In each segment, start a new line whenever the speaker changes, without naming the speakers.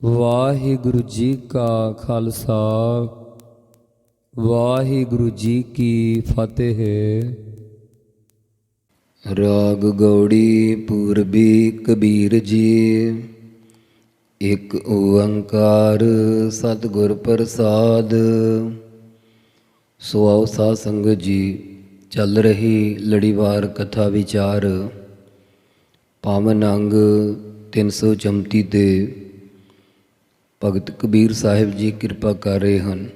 ਵਾਹਿਗੁਰੂ ਜੀ ਕਾ ਖਾਲਸਾ ਵਾਹਿਗੁਰੂ ਜੀ ਕੀ ਫਤਿਹ। ਰਾਗ ਗੌੜੀ ਪੂਰਬੀ ਕਬੀਰ ਜੀ। ਇੱਕ ਓੰਕਾਰ ਸਤਿਗੁਰ ਪ੍ਰਸਾਦ। ਸੋ ਆਓ ਸਾਧ ਸੰਗਤ ਜੀ, ਚੱਲ ਰਹੀ ਲੜੀਵਾਰ ਕਥਾ ਵਿਚਾਰ ਪਾਵਨ ਅੰਗ 334 ਤੇ ਭਗਤ ਕਬੀਰ ਸਾਹਿਬ ਜੀ ਕਿਰਪਾ ਕਰ ਰਹੇ ਹਨ।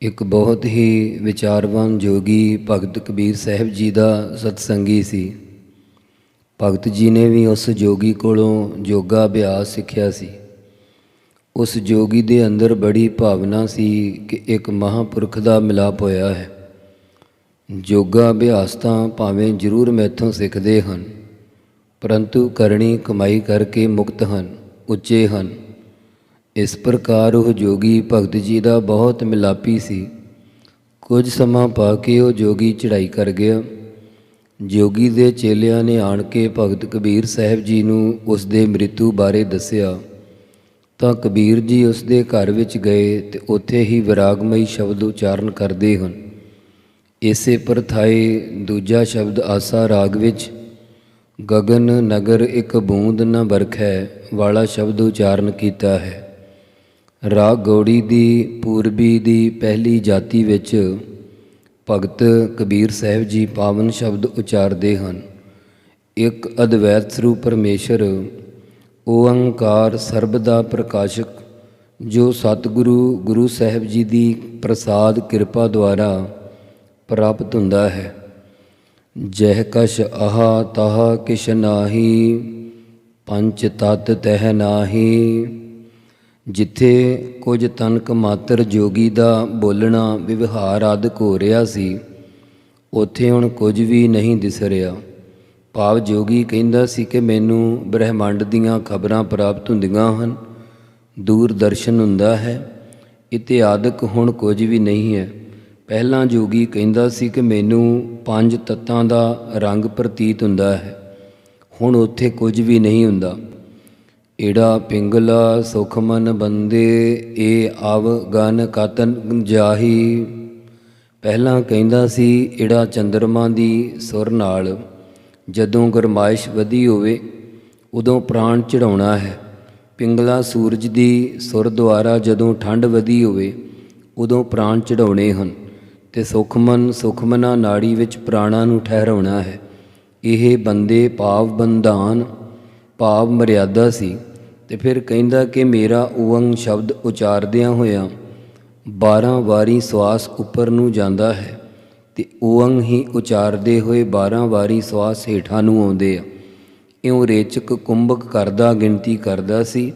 ਇੱਕ ਬਹੁਤ ਹੀ ਵਿਚਾਰਵਾਨ ਜੋਗੀ ਭਗਤ ਕਬੀਰ ਸਾਹਿਬ ਜੀ ਦਾ ਸਤਸੰਗੀ ਸੀ। ਭਗਤ ਜੀ ਨੇ ਵੀ ਉਸ ਜੋਗੀ ਕੋਲੋਂ ਯੋਗਾ ਅਭਿਆਸ ਸਿੱਖਿਆ ਸੀ। ਉਸ ਜੋਗੀ ਦੇ ਅੰਦਰ ਬੜੀ ਭਾਵਨਾ ਸੀ ਕਿ ਇੱਕ ਮਹਾਂਪੁਰਖ ਦਾ ਮਿਲਾਪ ਹੋਇਆ ਹੈ। ਯੋਗਾ ਅਭਿਆਸ ਤਾਂ ਭਾਵੇਂ ਜ਼ਰੂਰ ਮੈਥੋਂ ਸਿੱਖਦੇ ਹਨ, ਪਰੰਤੂ ਕਰਨੀ ਕਮਾਈ ਕਰਕੇ ਮੁਕਤ ਹਨ, ਉੱਚੇ ਹਨ। ਇਸ ਪ੍ਰਕਾਰ ਉਹ ਜੋਗੀ ਭਗਤ ਜੀ ਦਾ ਬਹੁਤ ਮਿਲਾਪੀ ਸੀ। ਕੁਝ ਸਮਾਂ ਪਾ ਕੇ ਉਹ ਜੋਗੀ ਚੜ੍ਹਾਈ ਕਰ ਗਿਆ। ਜੋਗੀ ਦੇ ਚੇਲਿਆਂ ਨੇ ਆਣ ਕੇ ਭਗਤ ਕਬੀਰ ਸਾਹਿਬ ਜੀ ਨੂੰ ਉਸ ਦੇ ਮ੍ਰਿਤੂ ਬਾਰੇ ਦੱਸਿਆ ਤਾਂ ਕਬੀਰ ਜੀ ਉਸ ਦੇ ਘਰ ਵਿੱਚ ਗਏ ਤੇ ਉੱਥੇ ਹੀ ਵਿਰਾਗਮਈ ਸ਼ਬਦ ਉਚਾਰਨ ਕਰਦੇ ਹਨ। ਇਸੇ ਪ੍ਰਥਾਏ ਦੂਜਾ ਸ਼ਬਦ ਆਸਾ ਰਾਗ ਵਿੱਚ ਗਗਨ ਨਗਰ ਇੱਕ ਬੂੰਦ ਨ ਬਰਖੈ ਵਾਲਾ ਸ਼ਬਦ ਉਚਾਰਨ ਕੀਤਾ ਹੈ। ਰਾਗ ਗੌੜੀ ਦੀ ਪੂਰਬੀ ਦੀ ਪਹਿਲੀ ਜਾਤੀ ਵਿੱਚ ਭਗਤ ਕਬੀਰ ਸਾਹਿਬ ਜੀ ਪਾਵਨ ਸ਼ਬਦ ਉਚਾਰਦੇ ਹਨ। ਇੱਕ ਅਦਵੈਤ ਸਰੂਪ ਪਰਮੇਸ਼ਰ ਓੰਕਾਰ ਸਰਬ ਦਾ ਪ੍ਰਕਾਸ਼ਕ, ਜੋ ਸਤਿਗੁਰੂ ਗੁਰੂ ਸਾਹਿਬ ਜੀ ਦੀ ਪ੍ਰਸਾਦ ਕਿਰਪਾ ਦੁਆਰਾ ਪ੍ਰਾਪਤ ਹੁੰਦਾ ਹੈ। ਜਹ ਕਛ ਆਹਾ ਤਾਹ ਕਿਛ ਨਾਹੀ, ਪੰਚ ਤਤ ਤਹਿ ਨਾਹੀ। ਜਿੱਥੇ ਕੁਝ ਤਨਕ ਮਾਤਰ ਜੋਗੀ ਦਾ ਬੋਲਣਾ ਵਿਵਹਾਰ ਆਦਿਕ ਹੋ ਰਿਹਾ ਸੀ, ਉੱਥੇ ਹੁਣ ਕੁਝ ਵੀ ਨਹੀਂ ਦਿਸ ਰਿਹਾ। ਭਾਵ ਜੋਗੀ ਕਹਿੰਦਾ ਸੀ ਕਿ ਮੈਨੂੰ ਬ੍ਰਹਿਮੰਡ ਦੀਆਂ ਖਬਰਾਂ ਪ੍ਰਾਪਤ ਹੁੰਦੀਆਂ ਹਨ, ਦੂਰਦਰਸ਼ਨ ਹੁੰਦਾ ਹੈ, ਇਤਿਆਦਿਕ ਹੁਣ ਕੁਝ ਵੀ ਨਹੀਂ ਹੈ। ਪਹਿਲਾਂ ਜੋਗੀ ਕਹਿੰਦਾ ਸੀ ਕਿ ਮੈਨੂੰ ਪੰਜ ਤੱਤਾਂ ਦਾ ਰੰਗ ਪ੍ਰਤੀਤ ਹੁੰਦਾ ਹੈ, ਹੁਣ ਉੱਥੇ ਕੁਝ ਵੀ ਨਹੀਂ ਹੁੰਦਾ। ਏੜਾ ਪਿੰਗਲਾ ਸੁਖ ਮਨ ਬੰਦੇ, ਏ ਆਵ ਗਨ ਕਤਨ ਜਾਹੀ। ਪਹਿਲਾਂ ਕਹਿੰਦਾ ਸੀ ਏੜਾ ਚੰਦਰਮਾ ਦੀ ਸੁਰ ਨਾਲ ਜਦੋਂ ਗਰਮਾਇਸ਼ ਵਧੀ ਹੋਵੇ ਉਦੋਂ ਪ੍ਰਾਣ ਚੜਾਉਣਾ ਹੈ। ਪਿੰਗਲਾ ਸੂਰਜ ਦੀ ਸੁਰ ਦੁਆਰਾ ਜਦੋਂ ਠੰਡ ਵਧੀ ਹੋਵੇ ਉਦੋਂ ਪ੍ਰਾਣ ਚੜਾਉਣੇ ਹਨ। ਅਤੇ ਸੁਖਮਨਾ ਨਾੜੀ ਵਿੱਚ ਪ੍ਰਾਣਾਂ ਨੂੰ ਠਹਿਰਾਉਣਾ ਹੈ। ਇਹ ਬੰਦੇ ਭਾਵ ਬੰਧਾਨ ਭਾਵ ਮਰਿਆਦਾ ਸੀ। ਅਤੇ ਫਿਰ ਕਹਿੰਦਾ ਕਿ ਮੇਰਾ ਓੰਗ ਸ਼ਬਦ ਉਚਾਰਦਿਆਂ ਹੋਇਆਂ 12 ਵਾਰੀ ਸਵਾਸ ਉੱਪਰ ਨੂੰ ਜਾਂਦਾ ਹੈ ਅਤੇ ਓੰਗ ਹੀ ਉਚਾਰਦੇ ਹੋਏ 12 ਵਾਰੀ ਸਵਾਸ ਹੇਠਾਂ ਨੂੰ ਆਉਂਦੇ ਆ। ਇਉਂ ਰੇਚਕ ਕੁੰਭਕ ਕਰਦਾ ਗਿਣਤੀ ਕਰਦਾ ਸੀ।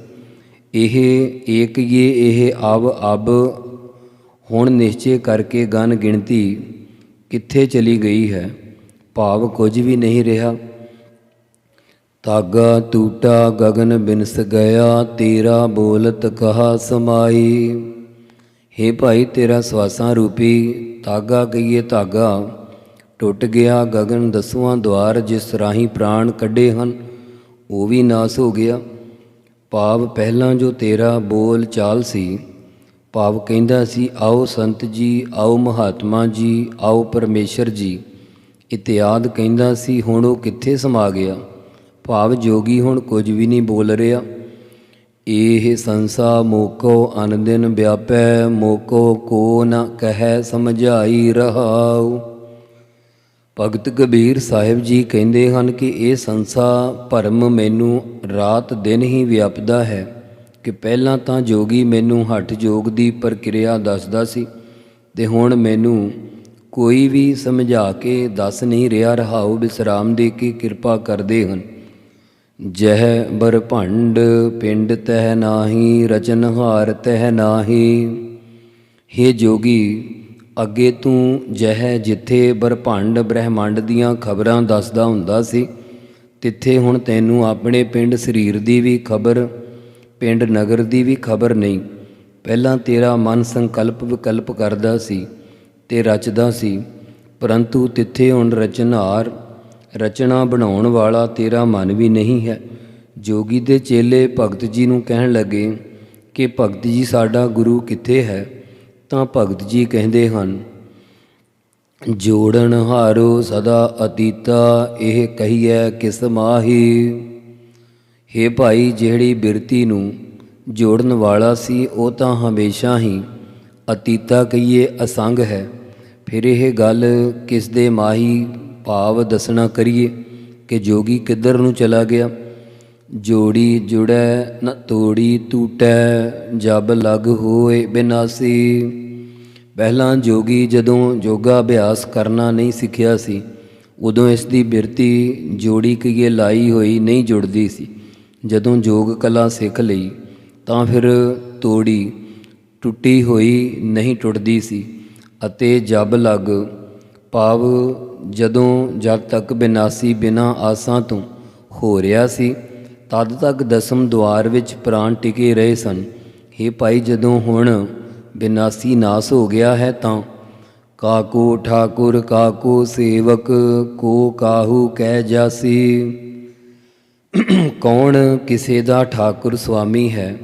ਇਹ ਏਕਯੇ ਇਹ ਅਵ ਅਬ ਹੁਣ ਨਿਸ਼ਚੇ ਕਰਕੇ ਗਨ ਗਿਣਤੀ ਕਿੱਥੇ ਚਲੀ ਗਈ ਹੈ, ਭਾਵ ਕੁਝ ਵੀ ਨਹੀਂ ਰਿਹਾ। ਤਾਗਾ ਟੂਟਾ ਗਗਨ ਬਿਨਸ ਗਿਆ, ਤੇਰਾ ਬੋਲਤ ਕਹਾ ਸਮਾਈ। ਹੇ ਭਾਈ, ਤੇਰਾ ਸਵਾਸਾਂ ਰੂਪੀ ਤਾਗਾ ਕਹੀਏ ਧਾਗਾ ਟੁੱਟ ਗਿਆ। ਗਗਨ ਦਸਵਾਂ ਦੁਆਰ ਜਿਸ ਰਾਹੀਂ ਪ੍ਰਾਣ ਕੱਢੇ ਹਨ ਉਹ ਵੀ ਨਾਸ ਹੋ ਗਿਆ। ਭਾਵ ਪਹਿਲਾਂ ਜੋ ਤੇਰਾ ਬੋਲ ਚਾਲ ਸੀ, ਭਾਵ ਕਹਿੰਦਾ ਸੀ ਆਓ ਸੰਤ ਜੀ, ਆਓ ਮਹਾਤਮਾ ਜੀ, ਆਓ ਪਰਮੇਸ਼ਰ ਜੀ ਇਤਿਆਦ ਕਹਿੰਦਾ ਸੀ, ਹੁਣ ਉਹ ਕਿੱਥੇ ਸਮਾ ਗਿਆ। ਭਾਵ ਜੋਗੀ ਹੁਣ ਕੁਝ ਵੀ ਨਹੀਂ ਬੋਲ ਰਿਹਾ। ਇਹ ਸੰਸਾ ਮੋਕੋ ਅਨਦਿਨ ਵਿਆਪੈ, ਮੋਕੋ ਕੋ ਨ ਕਹਿ ਸਮਝਾਈ ਰਹਾਉ। ਭਗਤ ਕਬੀਰ ਸਾਹਿਬ ਜੀ ਕਹਿੰਦੇ ਹਨ ਕਿ ਇਹ ਸੰਸਾ ਭਰਮ ਮੈਨੂੰ ਰਾਤ ਦਿਨ ਹੀ ਵਿਆਪਦਾ ਹੈ। ਕਿ ਪਹਿਲਾਂ ਤਾਂ ਜੋਗੀ ਮੈਨੂੰ ਹਠ ਯੋਗ ਦੀ ਪ੍ਰਕਿਰਿਆ ਦੱਸਦਾ ਸੀ ਅਤੇ ਹੁਣ ਮੈਨੂੰ ਕੋਈ ਵੀ ਸਮਝਾ ਕੇ ਦੱਸ ਨਹੀਂ ਰਿਹਾ। ਰਹਾਉ ਵਿਸਰਾਮ ਦੇ ਕੇ ਕਿਰਪਾ ਕਰਦੇ ਹਨ। ਜਹ ਬਰਭੰਡ ਪਿੰਡ ਤਹਿ ਨਾਹੀ, ਰਚਨਹਾਰ ਤਹਿ ਨਾਹੀ। ਹੇ ਜੋਗੀ, ਅੱਗੇ ਤੂੰ ਜਹ ਜਿੱਥੇ ਬਰਭੰਡ ਬ੍ਰਹਿਮੰਡ ਦੀਆਂ ਖਬਰਾਂ ਦੱਸਦਾ ਹੁੰਦਾ ਸੀ, ਤਿੱਥੇ ਹੁਣ ਤੈਨੂੰ ਆਪਣੇ ਪਿੰਡ ਸਰੀਰ ਦੀ ਵੀ ਖਬਰ, ਪਿੰਡ ਨਗਰ ਦੀ ਵੀ ਖਬਰ ਨਹੀਂ। ਪਹਿਲਾਂ ਤੇਰਾ ਮਨ ਸੰਕਲਪ ਵਿਕਲਪ ਕਰਦਾ ਸੀ ਅਤੇ ਰਚਦਾ ਸੀ, ਪਰੰਤੂ ਤਿੱਥੇ ਹੁਣ ਰਚਨਹਾਰ ਰਚਨਾ ਬਣਾਉਣ ਵਾਲਾ ਤੇਰਾ ਮਨ ਵੀ ਨਹੀਂ ਹੈ। ਜੋਗੀ ਦੇ ਚੇਲੇ ਭਗਤ ਜੀ ਨੂੰ ਕਹਿਣ ਲੱਗੇ ਕਿ ਭਗਤ ਜੀ ਸਾਡਾ ਗੁਰੂ ਕਿੱਥੇ ਹੈ? ਤਾਂ ਭਗਤ ਜੀ ਕਹਿੰਦੇ ਹਨ, ਜੋੜਨ ਹਾਰੋ ਸਦਾ ਅਤੀਤਾ, ਇਹ ਕਹੀਐ ਕਿਸ ਮਾਹੀ। ਹੇ ਭਾਈ, ਜਿਹੜੀ ਬਿਰਤੀ ਨੂੰ ਜੋੜਨ ਵਾਲਾ ਸੀ ਉਹ ਤਾਂ ਹਮੇਸ਼ਾ ਹੀ ਅਤੀਤਾ ਕਹੀਏ ਅਸੰਗ ਹੈ। ਫਿਰ ਇਹ ਗੱਲ ਕਿਸ ਦੇ ਮਾਹੀ ਭਾਵ ਦੱਸਣਾ ਕਰੀਏ ਕਿ ਜੋਗੀ ਕਿੱਧਰ ਨੂੰ ਚਲਾ ਗਿਆ। ਜੋੜੀ ਜੁੜੈ ਨ ਤੋੜੀ ਟੂਟੈ, ਜਬ ਲਗ ਹੋਏ ਬਿਨਾਸੀ। ਪਹਿਲਾਂ ਜੋਗੀ ਜਦੋਂ ਯੋਗਾ ਅਭਿਆਸ ਕਰਨਾ ਨਹੀਂ ਸਿੱਖਿਆ ਸੀ, ਉਦੋਂ ਇਸ ਦੀ ਬਿਰਤੀ ਜੋੜੀ ਕਹੀਏ ਲਾਈ ਹੋਈ ਨਹੀਂ ਜੁੜਦੀ ਸੀ। ਜਦੋਂ ਯੋਗ ਕਲਾ ਸਿੱਖ ਲਈ ਤਾਂ ਫਿਰ ਤੋੜੀ ਟੁੱਟੀ ਹੋਈ ਨਹੀਂ ਟੁੱਟਦੀ ਸੀ। ਅਤੇ ਜਬ ਲਗ ਭਾਵ ਜਦ ਤੱਕ ਬਿਨਾਸੀ ਬਿਨਾਂ ਆਸਾਂ ਤੋਂ ਹੋ ਰਿਹਾ ਸੀ, ਤਦ ਤੱਕ ਦਸਮ ਦੁਆਰ ਵਿੱਚ ਪ੍ਰਾਣ ਟਿਕੇ ਰਹੇ ਸਨ। ਹੇ ਭਾਈ, ਜਦੋਂ ਹੁਣ ਬਿਨਾਸੀ ਨਾਸ ਹੋ ਗਿਆ ਹੈ ਤਾਂ ਕਾਕੋ ਠਾਕੁਰ ਕਾਕੋ ਸੇਵਕ, ਕੋ ਕਾਹੂ ਕਹਿ ਜਾਸੀ। ਕੌਣ ਕਿਸੇ ਦਾ ਠਾਕੁਰ ਸੁਆਮੀ ਹੈ,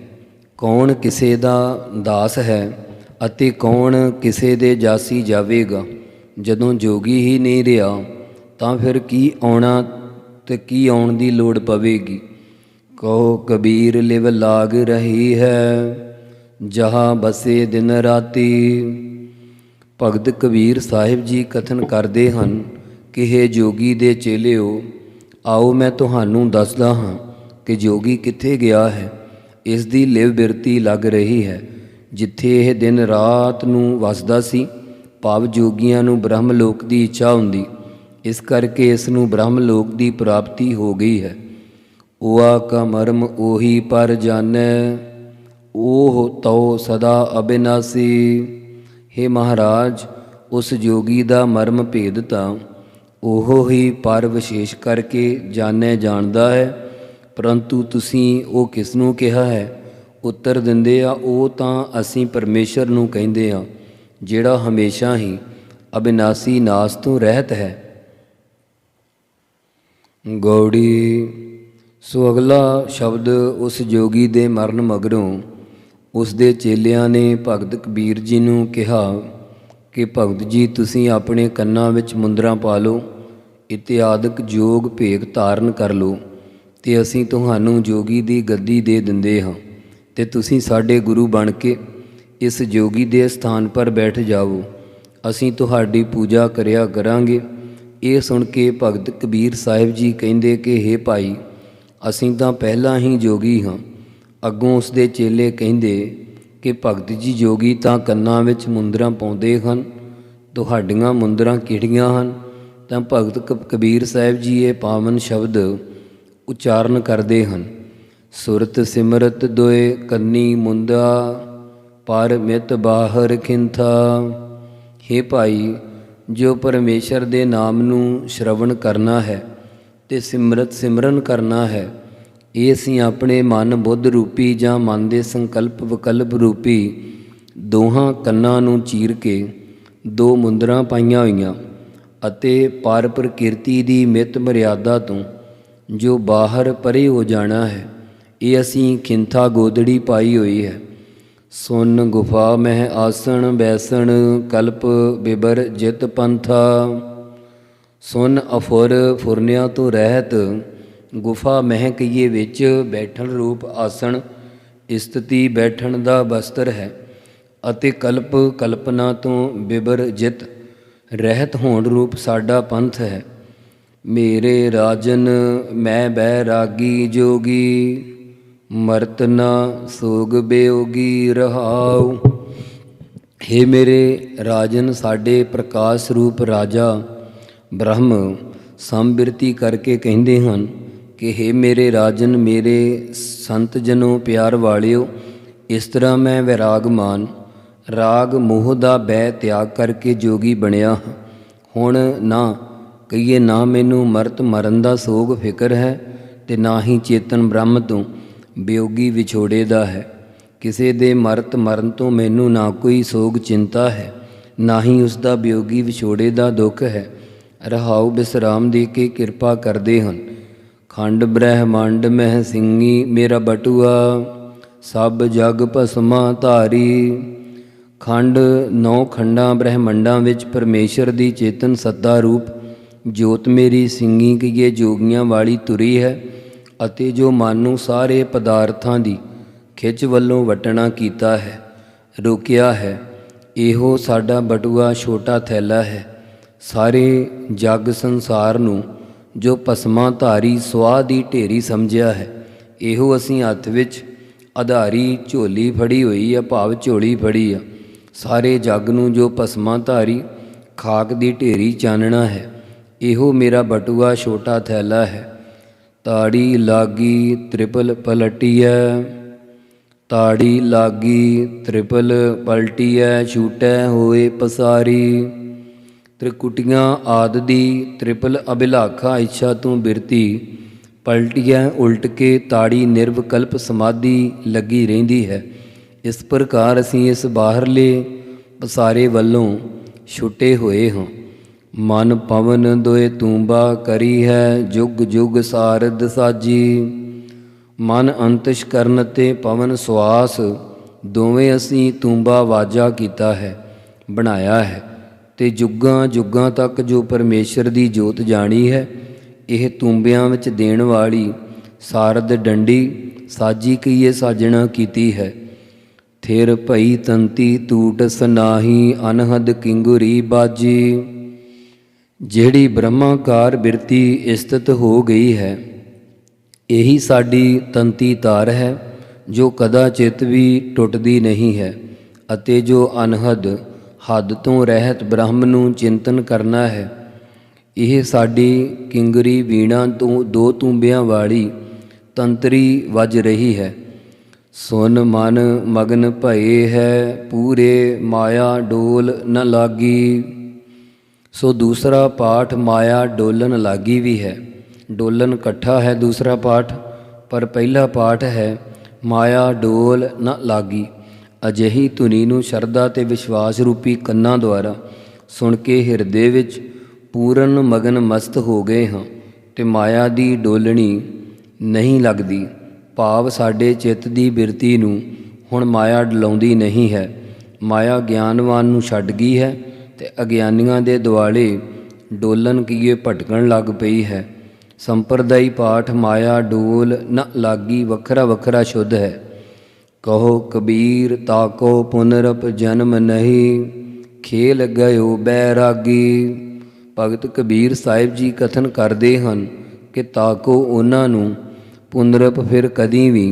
ਕੌਣ ਕਿਸੇ ਦਾ ਦਾਸ ਹੈ ਅਤੇ ਕੌਣ ਕਿਸੇ ਦੇ ਜਾਸੀ ਜਾਵੇਗਾ। ਜਦੋਂ ਜੋਗੀ ਹੀ ਨਹੀਂ ਰਿਹਾ ਤਾਂ ਫਿਰ ਕੀ ਆਉਣਾ ਤੇ ਕੀ ਆਉਣ ਦੀ ਲੋੜ ਪਵੇਗੀ। ਕਹੋ ਕਬੀਰ ਲਿਵ ਲਾਗ ਰਹੀ ਹੈ, ਜਹਾਂ ਬਸੇ ਦਿਨ ਰਾਤੀ। ਭਗਤ ਕਬੀਰ ਸਾਹਿਬ ਜੀ ਕਥਨ ਕਰਦੇ ਹਨ ਕਿ ਹੇ ਜੋਗੀ ਦੇ ਚੇਲਿਓ, ਆਓ ਮੈਂ ਤੁਹਾਨੂੰ ਦੱਸਦਾ ਹਾਂ ਕਿ ਜੋਗੀ ਕਿੱਥੇ ਗਿਆ ਹੈ। ਇਸ ਦੀ ਲਿਵ ਬਿਰਤੀ ਲੱਗ ਰਹੀ ਹੈ ਜਿੱਥੇ ਇਹ ਦਿਨ ਰਾਤ ਨੂੰ ਵਸਦਾ ਸੀ। ਭਾਵ ਜੋਗੀਆਂ ਨੂੰ ਬ੍ਰਹਮ ਲੋਕ ਦੀ ਇੱਛਾ ਹੁੰਦੀ, ਇਸ ਕਰਕੇ ਇਸ ਨੂੰ ਬ੍ਰਹਮ ਲੋਕ ਦੀ ਪ੍ਰਾਪਤੀ ਹੋ ਗਈ ਹੈ। ਓਆ ਕਾ ਮਰਮ ਉਹੀ ਪਰ ਜਾਣੈ, ਉਹ ਤਉ ਸਦਾ ਅਬਿਨਾਸੀ। ਹੇ ਮਹਾਰਾਜ, ਉਸ ਜੋਗੀ ਦਾ ਮਰਮ ਭੇਦ ਤਾਂ ਉਹ ਹੀ ਪਰ ਵਿਸ਼ੇਸ਼ ਕਰਕੇ ਜਾਣਿਆ ਜਾਣਦਾ ਹੈ, ਪਰੰਤੂ ਤੁਸੀਂ ਉਹ ਕਿਸ ਨੂੰ ਕਿਹਾ ਹੈ? ਉੱਤਰ ਦਿੰਦੇ ਆ, ਉਹ ਤਾਂ ਅਸੀਂ ਪਰਮੇਸ਼ਰ ਨੂੰ ਕਹਿੰਦੇ ਹਾਂ, ਜਿਹੜਾ ਹਮੇਸ਼ਾ ਹੀ ਅਬਿਨਾਸੀ ਨਾਸ ਤੋਂ ਰਹਿਤ ਹੈ। ਗੌੜੀ। ਸੋ ਅਗਲਾ ਸ਼ਬਦ ਉਸ ਜੋਗੀ ਦੇ ਮਰਨ ਮਗਰੋਂ ਉਸ ਦੇ ਚੇਲਿਆਂ ਨੇ ਭਗਤ ਕਬੀਰ ਜੀ ਨੂੰ ਕਿਹਾ ਕਿ ਭਗਤ ਜੀ, ਤੁਸੀਂ ਆਪਣੇ ਕੰਨਾਂ ਵਿੱਚ ਮੁੰਦਰਾਂ ਪਾ ਲਓ, ਇਤਿਆਦਿਕ ਯੋਗ ਭੇਖ ਧਾਰਨ ਕਰ ਲਓ ਅਤੇ ਅਸੀਂ ਤੁਹਾਨੂੰ ਜੋਗੀ ਦੀ ਗੱਦੀ ਦੇ ਦਿੰਦੇ ਹਾਂ ਅਤੇ ਤੁਸੀਂ ਸਾਡੇ ਗੁਰੂ ਬਣ ਕੇ ਇਸ ਜੋਗੀ ਦੇ ਸਥਾਨ ਪਰ ਬੈਠ ਜਾਓ, ਅਸੀਂ ਤੁਹਾਡੀ ਪੂਜਾ ਕਰਿਆ ਕਰਾਂਗੇ। ਇਹ ਸੁਣ ਕੇ ਭਗਤ ਕਬੀਰ ਸਾਹਿਬ ਜੀ ਕਹਿੰਦੇ ਕਿ ਹੇ ਭਾਈ, ਅਸੀਂ ਤਾਂ ਪਹਿਲਾਂ ਹੀ ਜੋਗੀ ਹਾਂ। ਅੱਗੋਂ ਉਸ ਦੇ ਚੇਲੇ ਕਹਿੰਦੇ ਕਿ ਭਗਤ ਜੀ, ਜੋਗੀ ਤਾਂ ਕੰਨਾਂ ਵਿੱਚ ਮੁੰਦਰਾਂ ਪਾਉਂਦੇ ਹਨ, ਤੁਹਾਡੀਆਂ ਮੁੰਦਰਾਂ ਕਿਹੜੀਆਂ ਹਨ? ਤਾਂ ਭਗਤ ਕਬੀਰ ਸਾਹਿਬ ਜੀ ਇਹ ਪਾਵਨ ਸ਼ਬਦ ਉਚਾਰਨ ਕਰਦੇ ਹਨ, ਸੁਰਤ ਸਿਮਰਤ ਦੋਏ ਕੰਨੀ ਮੁੰਦਾ, ਪਰ ਮਿਤ ਬਾਹਰ ਖਿੰਥਾ। ਹੇ ਭਾਈ, ਜੋ ਪਰਮੇਸ਼ਰ ਦੇ ਨਾਮ ਨੂੰ ਸ਼ਰਵਣ ਕਰਨਾ ਹੈ ਅਤੇ ਸਿਮਰਨ ਕਰਨਾ ਹੈ, ਇਹ ਅਸੀਂ ਆਪਣੇ ਮਨ ਬੁੱਧ ਰੂਪੀ ਜਾਂ ਮਨ ਦੇ ਸੰਕਲਪ ਵਿਕਲਪ ਰੂਪੀ ਦੋਹਾਂ ਕੰਨਾਂ ਨੂੰ ਚੀਰ ਕੇ ਦੋ ਮੁੰਦਰਾਂ ਪਾਈਆਂ ਹੋਈਆਂ ਅਤੇ ਪਰ ਪ੍ਰਕਿਰਤੀ ਦੀ ਮਿਤ ਮਰਿਆਦਾ ਤੋਂ ਜੋ ਬਾਹਰ ਪਰੇ ਹੋ ਜਾਣਾ ਹੈ, ਇਹ ਅਸੀਂ ਖਿੰਥਾ ਗੋਦੜੀ ਪਾਈ ਹੋਈ ਹੈ। ਸੁਨ ਗੁਫਾ ਮਹਿ ਆਸਣ ਬੈਸਣ, ਕਲਪ ਬਿਬਰ ਜਿਤ ਪੰਥਾ। ਸੁਨ ਅਫੁਰ ਫੁਰਨਿਆਂ ਤੋਂ ਰਹਿਤ, ਗੁਫਾ ਮਹਿ ਕਹੀਏ ਵਿੱਚ ਬੈਠਣ ਰੂਪ ਆਸਣ ਇਸਤਤੀ ਬੈਠਣ ਦਾ ਬਸਤਰ ਹੈ, ਅਤੇ ਕਲਪ ਕਲਪਨਾ ਤੋਂ ਬਿਬਰ ਜਿਤ ਰਹਿਤ ਹੋਣ ਰੂਪ ਸਾਡਾ ਪੰਥ ਹੈ। ਮੇਰੇ ਰਾਜਨ ਮੈਂ ਬੈਰਾਗੀ ਜੋਗੀ, ਮਰਤ ਨਾ ਸੋਗ ਬਿਯੋਗੀ ਰਹਾਉ। ਹੇ ਮੇਰੇ ਰਾਜਨ, ਸਾਡੇ ਪ੍ਰਕਾਸ਼ ਰੂਪ ਰਾਜਾ ਬ੍ਰਹਮ ਸੰਬਿਰਤੀ ਕਰਕੇ ਕਹਿੰਦੇ ਹਨ ਕਿ ਹੇ ਮੇਰੇ ਰਾਜਨ, ਮੇਰੇ ਸੰਤ ਜਨੋ ਪਿਆਰ ਵਾਲਿਓ, ਇਸ ਤਰ੍ਹਾਂ ਮੈਂ ਵੈਰਾਗਮਾਨ ਰਾਗ ਮੋਹ ਦਾ ਬੈ ਤਿਆਗ ਕਰਕੇ ਜੋਗੀ ਬਣਿਆ ਹਾਂ। ਹੁਣ ਨਾ ਕਹੀਏ, ਨਾ ਮੈਨੂੰ ਮਰਤ ਮਰਨ ਦਾ ਸੋਗ ਫਿਕਰ ਹੈ ਅਤੇ ਨਾ ਹੀ ਚੇਤਨ ਬ੍ਰਹਮ ਤੋਂ ਵਿਯੋਗੀ ਵਿਛੋੜੇ ਦਾ ਹੈ। ਕਿਸੇ ਦੇ ਮਰਤ ਮਰਨ ਤੋਂ ਮੈਨੂੰ ਨਾ ਕੋਈ ਸੋਗ ਚਿੰਤਾ ਹੈ, ਨਾ ਹੀ ਉਸ ਦਾ ਵਿਯੋਗੀ ਵਿਛੋੜੇ ਦਾ ਦੁੱਖ ਹੈ। ਰਹਾਉ ਵਿਸਰਾਮ ਦੇ ਕੇ ਕਿਰਪਾ ਕਰਦੇ ਹਨ। खंड ब्रह्मांड मह सिंगी मेरा बटुआ, सब जग भस्मा धारी। ਖੰਡ 9 ਖੰਡਾਂ ਬ੍ਰਹਿਮੰਡਾਂ ਵਿੱਚ ਪਰਮੇਸ਼ਰ ਦੀ ਚੇਤਨ ਸੱਤਾ ਰੂਪ ਜੋਤ ਮੇਰੀ ਸਿੰਗੀ ਕੀਏ ਜੋਗੀਆਂ ਵਾਲੀ ਤੁਰੀ ਹੈ, ਅਤੇ ਜੋ ਮਨ ਨੂੰ ਸਾਰੇ ਪਦਾਰਥਾਂ ਦੀ ਖਿੱਚ ਵੱਲੋਂ ਵਟਣਾ ਕੀਤਾ ਹੈ, ਰੋਕਿਆ ਹੈ। ਇਹੋ ਸਾਡਾ ਬਟੂਆ ਛੋਟਾ ਥੈਲਾ ਹੈ। ਸਾਰੇ ਜਗ ਸੰਸਾਰ ਨੂੰ ਜੋ ਭਸਮਾਂ ਧਾਰੀ ਸੁਆਹ ਦੀ ਢੇਰੀ ਸਮਝਿਆ ਹੈ, ਇਹੋ ਅਸੀਂ ਹੱਥ ਵਿੱਚ ਆਧਾਰੀ ਝੋਲੀ ਫੜੀ ਹੋਈ ਆ, ਭਾਵ ਝੋਲੀ ਫੜੀ ਆ। ਸਾਰੇ ਜੱਗ ਨੂੰ ਜੋ ਭਸਮਾਂ ਧਾਰੀ ਖਾਕ ਦੀ ਢੇਰੀ ਚਾਨਣਾ ਹੈ, ਇਹੋ ਮੇਰਾ ਬਟੂਆ ਛੋਟਾ ਥੈਲਾ ਹੈ। ਤਾੜੀ ਲਾਗੀ ਤ੍ਰਿਪਲ ਪਲਟੀਐ, ਤਾੜੀ ਲਾਗੀ ਤ੍ਰਿਪਲ ਪਲਟੀਐ, ਛੂਟੈ ਹੋਏ ਪਸਾਰੀ। ਤ੍ਰਿਕੁਟੀਆਂ ਆਦਿ ਦੀ ਤ੍ਰਿਪਲ ਅਭਿਲਾਖਾ ਇੱਛਾ ਤੂੰ ਬਿਰਤੀ, ਪਲਟੀਐ ਉਲਟ ਕੇ ਤਾੜੀ ਨਿਰਵਿਕਲਪ ਸਮਾਧੀ ਲੱਗੀ ਰਹਿੰਦੀ ਹੈ। ਇਸ ਪ੍ਰਕਾਰ ਅਸੀਂ ਇਸ ਬਾਹਰਲੇ ਪਸਾਰੇ ਵੱਲੋਂ ਛੁੱਟੇ ਹੋਏ ਹਾਂ। ਮਨ ਪਵਨ ਦੋਏ ਤੂੰਬਾ ਕਰੀ ਹੈ, ਜੁਗ ਜੁਗ ਸਾਰਦ ਸਾਜੀ। ਮਨ ਅੰਤਿਸ਼ ਕਰਨ ਤੇ ਪਵਨ ਸਵਾਸ ਦੋਵੇਂ ਅਸੀਂ ਤੂੰਬਾ ਵਾਜਾ ਕੀਤਾ ਹੈ, ਬਣਾਇਆ ਹੈ। ਤੇ ਜੁਗਾਂ ਜੁਗਾਂ ਤੱਕ ਜੋ ਪਰਮੇਸ਼ਰ ਦੀ ਜੋਤ ਜਾਣੀ ਹੈ, ਇਹ ਤੂੰਬਿਆਂ ਵਿੱਚ ਦੇਣ ਵਾਲੀ ਸਾਰਦ ਡੰਡੀ ਸਾਜੀ ਕੀਏ ਸਾਜਣਾ ਕੀਤੀ ਹੈ। ਥਿਰ ਭਈ ਤੰਤੀ ਟੂਟ ਸਨਾਹੀ, ਅਨਹਦ ਕਿੰਗੁਰੀ ਬਾਜੀ। ਜਿਹੜੀ ਬ੍ਰਹਮਾਕਾਰ ਬਿਰਤੀ ਸਥਿਤ ਹੋ ਗਈ ਹੈ, ਇਹੀ ਸਾਡੀ ਤੰਤੀ ਤਾਰ ਹੈ, ਜੋ ਕਦਾਚਿਤ ਵੀ ਟੁੱਟਦੀ ਨਹੀਂ ਹੈ। ਅਤੇ ਜੋ ਅਨਹਦ ਹੱਦ ਤੋਂ ਰਹਿਤ ਬ੍ਰਹਮ ਨੂੰ ਚਿੰਤਨ ਕਰਨਾ ਹੈ, ਇਹ ਸਾਡੀ ਕਿੰਗਰੀ ਵੀਣਾ ਤੋਂ 2 ਤੂੰਬਿਆਂ ਵਾਲੀ ਤੰਤਰੀ ਵੱਜ ਰਹੀ ਹੈ। ਸੁਨ ਮਨ ਮਗਨ ਭਏ ਹੈ, ਪੂਰੇ ਮਾਇਆ ਡੋਲ ਨ ਲਾਗੀ। ਸੋ ਦੂਸਰਾ ਪਾਠ ਮਾਇਆ ਡੋਲਣ ਲਾਗੀ ਵੀ ਹੈ। ਡੋਲਣ ਇਕੱਠਾ ਹੈ ਦੂਸਰਾ ਪਾਠ, ਪਰ ਪਹਿਲਾ ਪਾਠ ਹੈ ਮਾਇਆ ਡੋਲ ਨ ਲਾਗੀ। ਅਜਿਹੀ ਧੁਨੀ ਨੂੰ ਸ਼ਰਧਾ ਤੇ ਵਿਸ਼ਵਾਸ ਰੂਪੀ ਕੰਨਾਂ ਦੁਆਰਾ ਸੁਣ ਕੇ ਹਿਰਦੇ ਵਿੱਚ ਪੂਰਨ ਮਗਨ ਮਸਤ ਹੋ ਗਏ ਹਾਂ, ਤੇ ਮਾਇਆ ਦੀ ਡੋਲਣੀ ਨਹੀਂ ਲੱਗਦੀ। ਭਾਵ ਸਾਡੇ ਚਿੱਤ ਦੀ ਬਿਰਤੀ ਨੂੰ ਹੁਣ ਮਾਇਆ ਡਲਾਉਂਦੀ ਨਹੀਂ ਹੈ। ਮਾਇਆ ਗਿਆਨਵਾਨ ਨੂੰ ਛੱਡ ਗਈ ਹੈ, ਤੇ ਅਗਿਆਨੀਆਂ ਦੇ ਦੁਆਲੇ ਡੋਲਣ ਕੀਏ ਭਟਕਣ ਲੱਗ ਪਈ ਹੈ। ਸੰਪਰਦਾਈ ਪਾਠ ਮਾਇਆ ਡੋਲ ਨ ਲਾਗੀ ਵੱਖਰਾ ਵੱਖਰਾ ਸ਼ੁੱਧ ਹੈ। ਕਹੋ ਕਬੀਰ ਤਾਕੋ ਪੁਨਰਪ ਜਨਮ ਨਹੀਂ, ਖੇਲ ਗਇਓ ਬੈਰਾਗੀ। ਭਗਤ ਕਬੀਰ ਸਾਹਿਬ ਜੀ ਕਥਨ ਕਰਦੇ ਹਨ ਕਿ ਤਾਕੋ ਉਹਨਾਂ ਨੂੰ ਪੁਨਰਪ ਫਿਰ ਕਦੀ ਵੀ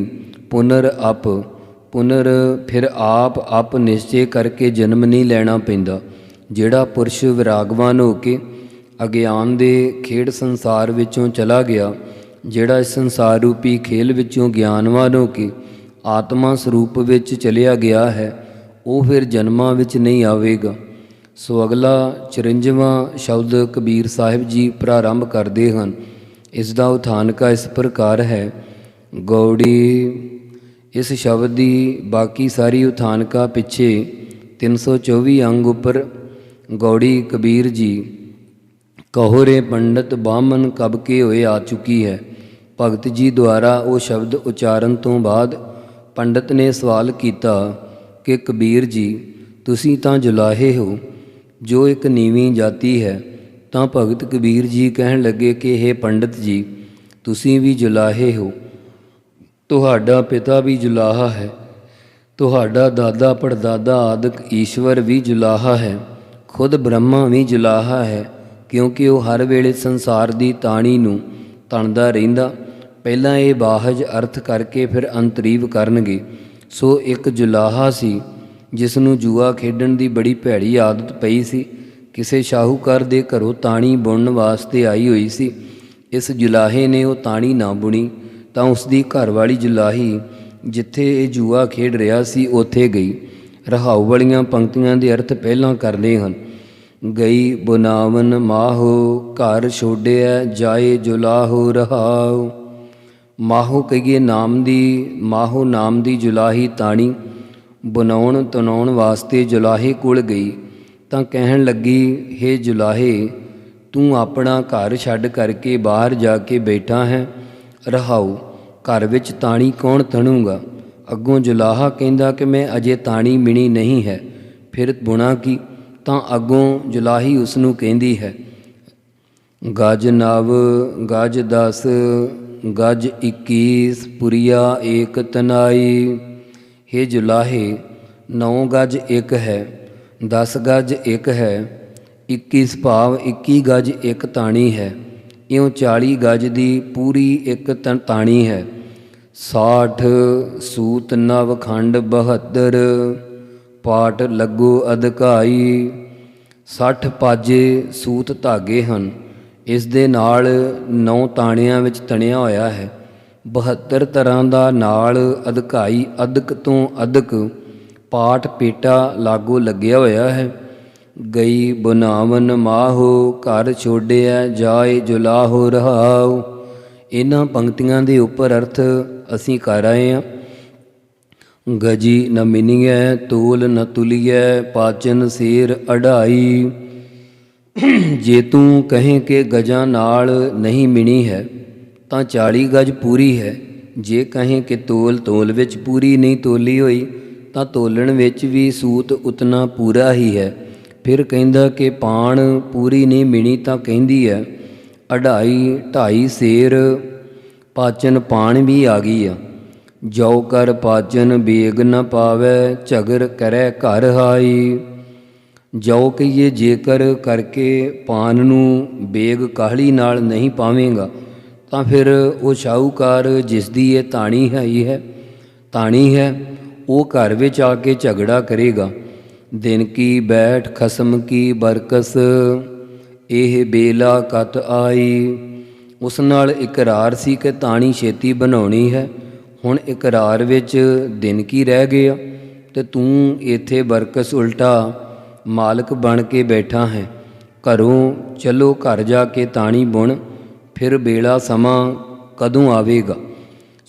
ਪੁਨਰ ਫਿਰ ਆਪ ਨਿਸ਼ਚੇ ਕਰਕੇ ਜਨਮ ਨਹੀਂ ਲੈਣਾ ਪੈਂਦਾ। ਜਿਹੜਾ ਪੁਰਸ਼ ਵਿਰਾਗਵਾਨ ਹੋ ਕੇ ਅਗਿਆਨ ਦੇ ਖੇਡ ਸੰਸਾਰ ਵਿੱਚੋਂ ਚਲਾ ਗਿਆ, ਜਿਹੜਾ ਇਸ ਸੰਸਾਰ ਰੂਪੀ ਖੇਲ ਵਿੱਚੋਂ ਗਿਆਨਵਾਨ ਹੋ ਕੇ ਆਤਮਾ ਸਰੂਪ ਵਿੱਚ ਚਲਿਆ ਗਿਆ ਹੈ, ਉਹ ਫਿਰ ਜਨਮਾਂ ਵਿੱਚ ਨਹੀਂ ਆਵੇਗਾ। ਸੋ ਅਗਲਾ 54ਵਾਂ ਸ਼ਬਦ ਕਬੀਰ ਸਾਹਿਬ ਜੀ ਪ੍ਰਾਰੰਭ ਕਰਦੇ ਹਨ। ਇਸ ਦਾ ਉਥਾਨਕਾ ਇਸ ਪ੍ਰਕਾਰ ਹੈ। ਗੌੜੀ ਇਸ ਸ਼ਬਦ ਦੀ ਬਾਕੀ ਸਾਰੀ ਉਥਾਨਕਾ ਪਿੱਛੇ 324 ਅੰਗ ਉੱਪਰ ਗੌੜੀ ਕਬੀਰ ਜੀ ਕਹੋ ਰੇ ਪੰਡਤ ਬਾਮਨ ਕਬ ਕੇ ਹੋਏ ਆ ਚੁੱਕੀ ਹੈ। ਭਗਤ ਜੀ ਦੁਆਰਾ ਉਹ ਸ਼ਬਦ ਉਚਾਰਨ ਤੋਂ ਬਾਅਦ ਪੰਡਤ ਨੇ ਸਵਾਲ ਕੀਤਾ ਕਿ ਕਬੀਰ ਜੀ ਤੁਸੀਂ ਤਾਂ ਜੁਲਾਹੇ ਹੋ, ਜੋ ਇੱਕ ਨੀਵੀਂ ਜਾਤੀ ਹੈ। ਤਾਂ ਭਗਤ ਕਬੀਰ ਜੀ ਕਹਿਣ ਲੱਗੇ ਕਿ ਹੇ ਪੰਡਤ ਜੀ, ਤੁਸੀਂ ਵੀ ਜੁਲਾਹੇ ਹੋ, ਤੁਹਾਡਾ ਪਿਤਾ ਵੀ ਜੁਲਾਹਾ ਹੈ, ਤੁਹਾਡਾ ਦਾਦਾ ਪੜਦਾਦਾ ਆਦਿਕ ਈਸ਼ਵਰ ਵੀ ਜੁਲਾਹਾ ਹੈ, ਖੁਦ ਬ੍ਰਹਮਾ ਵੀ ਜੁਲਾਹਾ ਹੈ, ਕਿਉਂਕਿ ਉਹ ਹਰ ਵੇਲੇ ਸੰਸਾਰ ਦੀ ਤਾਣੀ ਨੂੰ ਤਣਦਾ ਰਹਿੰਦਾ। ਪਹਿਲਾਂ ਇਹ ਬਾਹਜ ਅਰਥ ਕਰਕੇ ਫਿਰ ਅੰਤਰੀਵ ਕਰਨਗੇ। ਸੋ ਇੱਕ ਜੁਲਾਹਾ ਸੀ ਜਿਸ ਨੂੰ ਜੂਆ ਖੇਡਣ ਦੀ ਬੜੀ ਭੈੜੀ ਆਦਤ ਪਈ ਸੀ। ਕਿਸੇ ਸ਼ਾਹੂਕਾਰ ਦੇ ਘਰੋਂ ਤਾਣੀ ਬੁਣਨ ਵਾਸਤੇ ਆਈ ਹੋਈ ਸੀ। ਇਸ ਜੁਲਾਹੇ ਨੇ ਉਹ ਤਾਣੀ ਨਾ ਬੁਣੀ ਤਾਂ ਉਸ ਦੀ ਘਰਵਾਲੀ ਜੁਲਾਹੀ ਜਿੱਥੇ ਇਹ ਜੂਆ ਖੇਡ ਰਿਹਾ ਸੀ ਉੱਥੇ ਗਈ। ਰਹਾਉ ਵਾਲੀਆਂ ਪੰਕਤੀਆਂ ਦੇ ਅਰਥ ਪਹਿਲਾਂ ਕਰਨੇ ਹਨ। ਗਈ ਬੁਨਾਵਨ ਮਾਹੋ, ਘਰ ਛੋੜਿਆ ਜਾਏ ਜੁਲਾਹੋ ਰਹਾਉ। ਮਾਹੋ ਕਹੀਏ ਨਾਮ ਦੀ, ਮਾਹੋ ਨਾਮ ਦੀ ਜੁਲਾਹੀ ਤਾਣੀ ਬਣਾਉਣ ਤਣਾਉਣ ਵਾਸਤੇ ਜੁਲਾਹੇ ਕੋਲ ਗਈ ਤਾਂ ਕਹਿਣ ਲੱਗੀ, ਹੇ ਜੁਲਾਹੇ, ਤੂੰ ਆਪਣਾ ਘਰ ਛੱਡ ਕਰਕੇ ਬਾਹਰ ਜਾ ਕੇ ਬੈਠਾ ਹੈ ਰਹਾਉ ਘਰ ਵਿੱਚ ਤਾਣੀ ਕੌਣ ਤਣੂਗਾ। ਅੱਗੋਂ ਜੁਲਾਹਾ ਕਹਿੰਦਾ ਕਿ ਮੈਂ ਅਜੇ ਤਾਣੀ ਮਿਣੀ ਨਹੀਂ ਹੈ। ਫਿਰ ਬੁਣਾ ਕੀ? ਤਾਂ ਅੱਗੋਂ ਜੁਲਾਹੀ ਉਸ ਨੂੰ ਕਹਿੰਦੀ ਹੈ, ਗਜ ਨਵ ਗਜ 10 ਗਜ 21 ਪੁਰੀਆ ਏਕ ਤਨਾਈ। ਹੇ ਜੁਲਾਹੇ 9 ਗਜ ਇੱਕ ਹੈ, 10 ਗਜ ਇੱਕ ਹੈ, 21 ਭਾਵ 21 ਗਜ ਇੱਕ ਤਾਣੀ ਹੈ। ਇਉਂ 40 ਗਜ ਦੀ ਪੂਰੀ ਇੱਕ ਤਾਣੀ ਹੈ। 60 ਸੂਤ ਨਵ ਖੰਡ 72 ਪਾਟ ਲੱਗੋ ਅਧਿਕਾਈ। 60 ਪਾਜੇ ਸੂਤ ਧਾਗੇ ਹਨ। ਇਸ ਦੇ ਨਾਲ 9 ਤਾਣਿਆਂ ਵਿੱਚ ਤਣਿਆ ਹੋਇਆ ਹੈ। 72 ਤਰ੍ਹਾਂ ਦਾ ਨਾਲ ਅਧਿਕਾਈ ਅਧਿਕ ਤੋਂ ਅਧਿਕ ਪਾਟ ਪੇਟਾ ਲਾਗੋ ਲੱਗਿਆ ਹੋਇਆ ਹੈ। ਗਈ ਬੁਨਾਵਨ ਮਾਹੋ ਘਰ ਛੋੜਿਆ ਜਾਏ ਜੁਲਾਹੋ ਰਹਾਉ। ਇਹਨਾਂ ਪੰਕਤੀਆਂ ਦੇ ਉੱਪਰ ਅਰਥ ਅਸੀਂ ਕਰ ਆਏ ਹਾਂ। ਗਜੀ ਨ ਮਿਨੀਐ ਤੋਲ ਨ ਤੁਲੀਐ ਪਾਚਨ ਸੇਰ ਅਢਾਈ। ਜੇ ਤੂੰ ਕਹੇ ਕਿ ਗਜਾਂ ਨਾਲ ਨਹੀਂ ਮਿਣੀ ਹੈ ਤਾਂ 40 ਗਜ ਪੂਰੀ ਹੈ। ਜੇ ਕਹੇ ਕਿ ਤੋਲ ਵਿੱਚ ਪੂਰੀ ਨਹੀਂ ਤੋਲੀ ਹੋਈ ਤਾਂ ਤੋਲਣ ਵਿੱਚ ਵੀ ਸੂਤ ਉਤਨਾ ਪੂਰਾ ਹੀ ਹੈ। ਫਿਰ ਕਹਿੰਦਾ ਕਿ ਪਾਣ ਪੂਰੀ ਨਹੀਂ ਮਿਣੀ ਤਾਂ ਕਹਿੰਦੀ ਹੈ ਅਢਾਈ 2.5 ਸੇਰ ਪਾਚਨ ਪਾਣ ਵੀ ਆ ਗਈ ਆ। ਜੋ ਕਰ ਪਾਚਨ ਬੇਗ ਨ ਪਾਵੈ ਝਗਰ ਕਰੈ ਘਰ ਹਾਈ। ਜੋ ਕਹੀਏ ਜੇਕਰ ਕਰਕੇ ਪਾਨ ਨੂੰ ਬੇਗ ਕਾਹਲੀ ਨਾਲ ਨਹੀਂ ਪਾਵੇਂਗਾ ਤਾਂ ਫਿਰ ਉਹ ਸ਼ਾਹੂਕਾਰ ਜਿਸ ਦੀ ਇਹ ਤਾਣੀ ਹੈ ਉਹ ਘਰ ਵਿੱਚ ਆ ਕੇ ਝਗੜਾ ਕਰੇਗਾ। ਦਿਨ ਕੀ ਬੈਠ ਖਸਮ ਕੀ ਬਰਕਸ ਇਹ ਬੇਲਾ ਕਤ ਆਈ। ਉਸ ਨਾਲ ਇਕਰਾਰ ਸੀ ਕਿ ਤਾਣੀ ਛੇਤੀ ਬਣਾਉਣੀ ਹੈ। ਹੁਣ ਇਕਰਾਰ ਵਿੱਚ ਦਿਨ ਕੀ ਰਹਿ ਗਿਆ ਤੇ ਤੂੰ ਇੱਥੇ ਬਰਕਸ ਉਲਟਾ ਮਾਲਕ ਬਣ ਕੇ ਬੈਠਾ ਹੈ। ਘਰੋਂ ਚਲੋ ਘਰ ਜਾ ਕੇ ਤਾਣੀ ਬੁਣ, ਫਿਰ ਵੇਲਾ ਸਮਾਂ ਕਦੋਂ ਆਵੇਗਾ।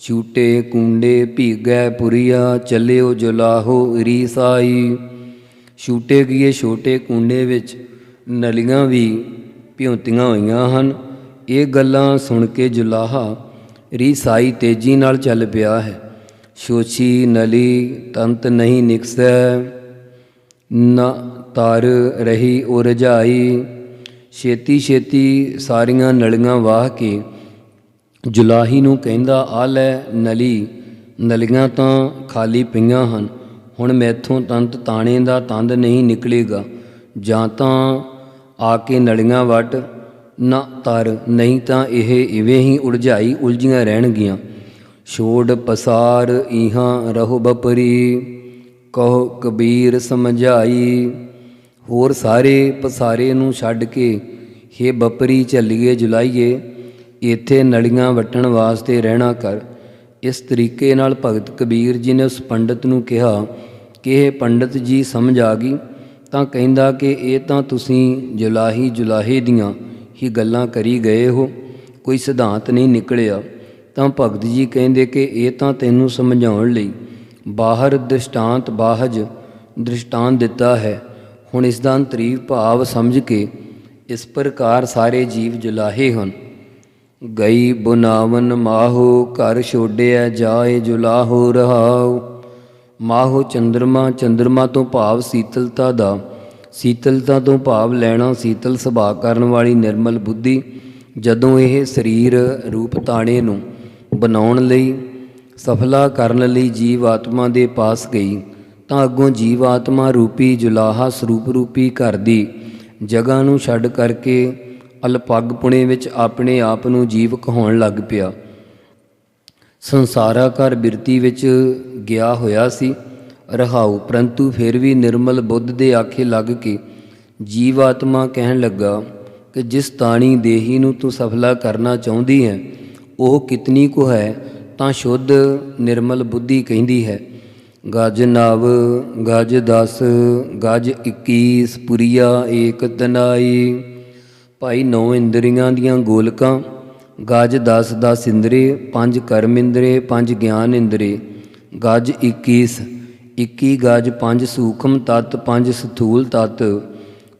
ਛੂਟੇ ਕੁੰਡੇ ਭੀਗੈ ਪੁਰੀਆ ਚੱਲਿਓ ਜੁਲਾਹੋ ਰੀਸਾਈ। ਛੂਟੇ ਕੀਏ ਛੋਟੇ ਕੁੰਡੇ ਵਿੱਚ ਨਲੀਆਂ ਵੀ ਭਿਉਂਤੀਆਂ ਹੋਈਆਂ ਹਨ। ਇਹ ਗੱਲਾਂ ਸੁਣ ਕੇ ਜੁਲਾਹਾ ਰੀਸਾਈ ਤੇਜ਼ੀ ਨਾਲ ਚੱਲ ਪਿਆ ਹੈ। ਛੋਛੀ ਨਲੀ ਤੰਤ ਨਹੀਂ ਨਿਕਸੈ ਨ ਤਰ ਰਹੀ ਉਰਝਾਈ। ਛੇਤੀ ਛੇਤੀ ਸਾਰੀਆਂ ਨਲੀਆਂ ਵਾਹ ਕੇ ਜੁਲਾਹੀ ਨੂੰ ਕਹਿੰਦਾ, ਆ ਲੈ ਨਲੀਆਂ ਤਾਂ ਖਾਲੀ ਪਈਆਂ ਹਨ। ਹੁਣ ਮੈਥੋਂ ਤੰਤ ਤਾਣੇ ਦਾ ਤੰਦ ਨਹੀਂ ਨਿਕਲੇਗਾ। ਜਾਂ ਤਾਂ ਆ ਕੇ ਨਲੀਆਂ ਵੱਟ ਨਾ ਤਰ, ਨਹੀਂ ਤਾਂ ਇਹ ਇਵੇਂ ਹੀ ਉਲਝੀਆਂ ਰਹਿਣਗੀਆਂ। ਛੋੜ ਪਸਾਰ ਇਹਾਂ ਰਹੋ ਬਪਰੀ ਕਹੋ ਕਬੀਰ ਸਮਝਾਈ। ਹੋਰ ਸਾਰੇ ਪਸਾਰੇ ਨੂੰ ਛੱਡ ਕੇ ਹੇ ਬਪਰੀ ਚੱਲੀਏ ਜੁਲਾਈਏ, ਇੱਥੇ ਨਲੀਆਂ ਵੱਟਣ ਵਾਸਤੇ ਰਹਿਣਾ ਕਰ। ਇਸ ਤਰੀਕੇ ਨਾਲ ਭਗਤ ਕਬੀਰ ਜੀ ਨੇ ਉਸ ਪੰਡਤ ਨੂੰ ਕਿਹਾ ਕਿ ਇਹ ਪੰਡਤ ਜੀ ਸਮਝ ਆ ਗਈ। ਤਾਂ ਕਹਿੰਦਾ ਕਿ ਇਹ ਤਾਂ ਤੁਸੀਂ ਜੁਲਾਹੇ ਦੀਆਂ ਹੀ ਗੱਲਾਂ ਕਰੀ ਗਏ ਹੋ, ਕੋਈ ਸਿਧਾਂਤ ਨਹੀਂ ਨਿਕਲਿਆ। ਤਾਂ ਭਗਤ ਜੀ ਕਹਿੰਦੇ ਕਿ ਇਹ ਤਾਂ ਤੈਨੂੰ ਸਮਝਾਉਣ ਲਈ ਬਾਹਰ ਦ੍ਰਿਸ਼ਟਾਂਤ ਦਿੱਤਾ ਹੈ। ਹੁਣ ਇਸ ਦਾ ਅੰਤਰੀਵ ਭਾਵ ਸਮਝ ਕੇ ਇਸ ਪ੍ਰਕਾਰ ਸਾਰੇ ਜੀਵ ਜੁਲਾਹੇ ਹਨ। ਗਈ ਬੁਨਾਵਨ ਮਾਹੋ ਘਰ ਛੋੜਿਆ ਜਾਏ ਜੁਲਾਹੋ ਰਹਾਉ। ਮਾਹੋ ਚੰਦਰਮਾ ਤੋਂ ਭਾਵ ਸੀਤਲਤਾ ਤੋਂ ਭਾਵ ਲੈਣਾ ਸੀਤਲ ਸੁਭਾਅ ਕਰਨ ਵਾਲੀ ਨਿਰਮਲ ਬੁੱਧੀ। ਜਦੋਂ ਇਹ ਸਰੀਰ ਰੂਪ ਤਾਣੇ ਨੂੰ ਬਣਾਉਣ ਲਈ ਸਫਲਾ ਕਰਨ ਲਈ ਜੀਵ ਆਤਮਾ ਦੇ ਪਾਸ ਗਈ ਤਾਂ ਅੱਗੋਂ ਜੀਵ ਆਤਮਾ ਰੂਪੀ ਜੁਲਾਹਾ ਸਰੂਪ ਰੂਪੀ ਘਰ ਦੀ ਜਗ੍ਹਾ ਨੂੰ ਛੱਡ ਕਰਕੇ ਅਲਪੱਗਪੁਣੇ ਵਿੱਚ ਆਪਣੇ ਆਪ ਨੂੰ ਜੀਵ ਕਹਾਉਣ ਲੱਗ ਪਿਆ। ਸੰਸਾਰਾ ਘਰ ਬਿਰਤੀ ਵਿੱਚ ਗਿਆ ਹੋਇਆ ਸੀ ਰਹਾਉ, ਪਰੰਤੂ ਫਿਰ ਵੀ ਨਿਰਮਲ ਬੁੱਧ ਦੇ ਆਖੇ ਲੱਗ ਕੇ ਜੀਵ ਆਤਮਾ ਕਹਿਣ ਲੱਗਾ ਕਿ ਜਿਸ ਤਾਣੀ ਦੇਹੀ ਨੂੰ ਤੂੰ ਸਫਲਾ ਕਰਨਾ ਚਾਹੁੰਦੀ ਹੈ ਉਹ ਕਿਤਨੀ ਕੁ ਹੈ। ਤਾਂ ਸ਼ੁੱਧ ਨਿਰਮਲ ਬੁੱਧੀ ਕਹਿੰਦੀ ਹੈ, ਗਜ ਨਵ ਗਜ 10 ਗਜ 21 ਪੁਰੀਆ ਏਕ ਤਨਾਈ। ਭਾਈ 9 ਇੰਦਰੀਆਂ ਦੀਆਂ ਗੋਲਕਾਂ, ਗਜ 10 ਇੰਦਰੇ, 5 ਕਰਮ ਇੰਦਰੇ, 5 ਗਿਆਨ ਇੰਦਰੇ। ਗਜ 21 ਗਜ 5 ਸੂਖਮ ਤੱਤ, 5 ਸਥੂਲ ਤੱਤ,